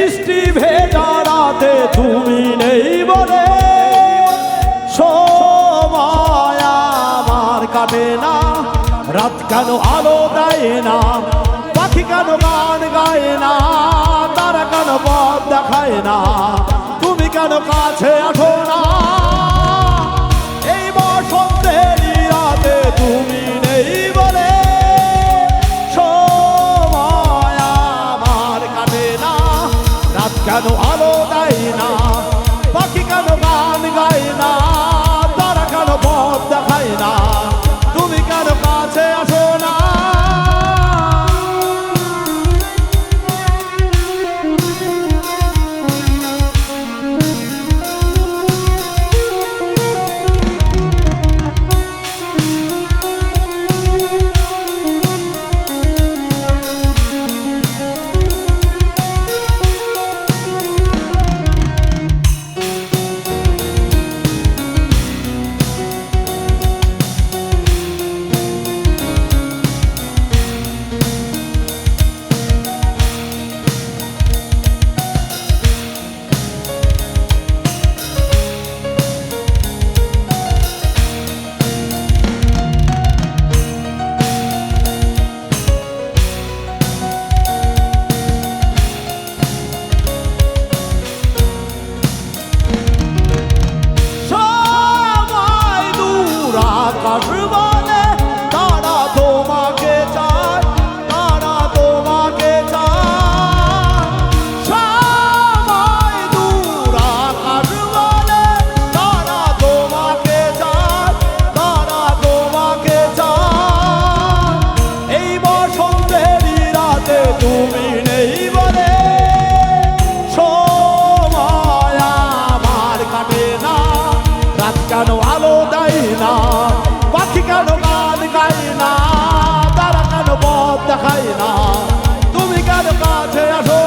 বৃষ্টি ভেজা রাতে তুমি নেই বলে সময় আমার কাটে না। রাত কেন আলো দেয় না, পাখি কেন গান গায় না, তারা কেন পথ দেখায় না, তুমি কেন কাছে আসো না। এই বসন্তের রাতে তুমি নেই বলে সময় আমার কাটে না। রাত কেন আলো দেয় না, পাখি কেন গান গায় না, তারা কেন পথ দেখায় না, তুমি কেন কাছে আসো না। আকাশ বলে তারা তোমাকে চায়, তারা তোমাকে চায়। সময় দূর আকাশ বলে তারা তোমাকে চায়, তারা তোমাকে চায়। এই বসন্তের রাতে তুমি নেই বলে সময় আমার কাটে না। রাত কেন আলো দেয় না, পাখি কেন গান গায় না, তারা কেন পথ দেখায় না, তুমি কেন কাছে আসো